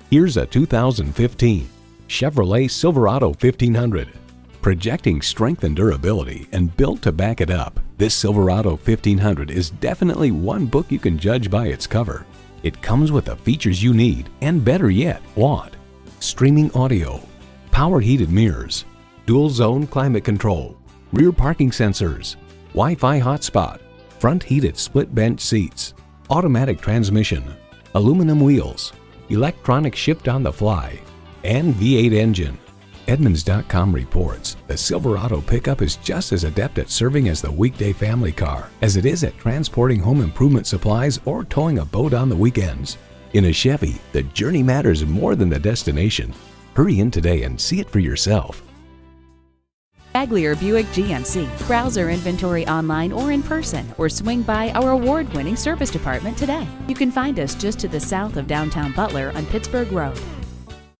Here's a 2015 Chevrolet Silverado 1500. Projecting strength and durability and built to back it up, this Silverado 1500 is definitely one book you can judge by its cover. It comes with the features you need and, better yet, want. Streaming audio, power heated mirrors, dual zone climate control, rear parking sensors, Wi-Fi hotspot, front heated split bench seats, automatic transmission, aluminum wheels, electronic shift on the fly, and V8 engine. Edmunds.com reports the Silverado pickup is just as adept at serving as the weekday family car as it is at transporting home improvement supplies or towing a boat on the weekends. In a Chevy, the journey matters more than the destination. Hurry in today and see it for yourself. Baglier Buick GMC. Browse our inventory online or in person, or swing by our award-winning service department today. You can find us just to the south of downtown Butler on Pittsburgh Road.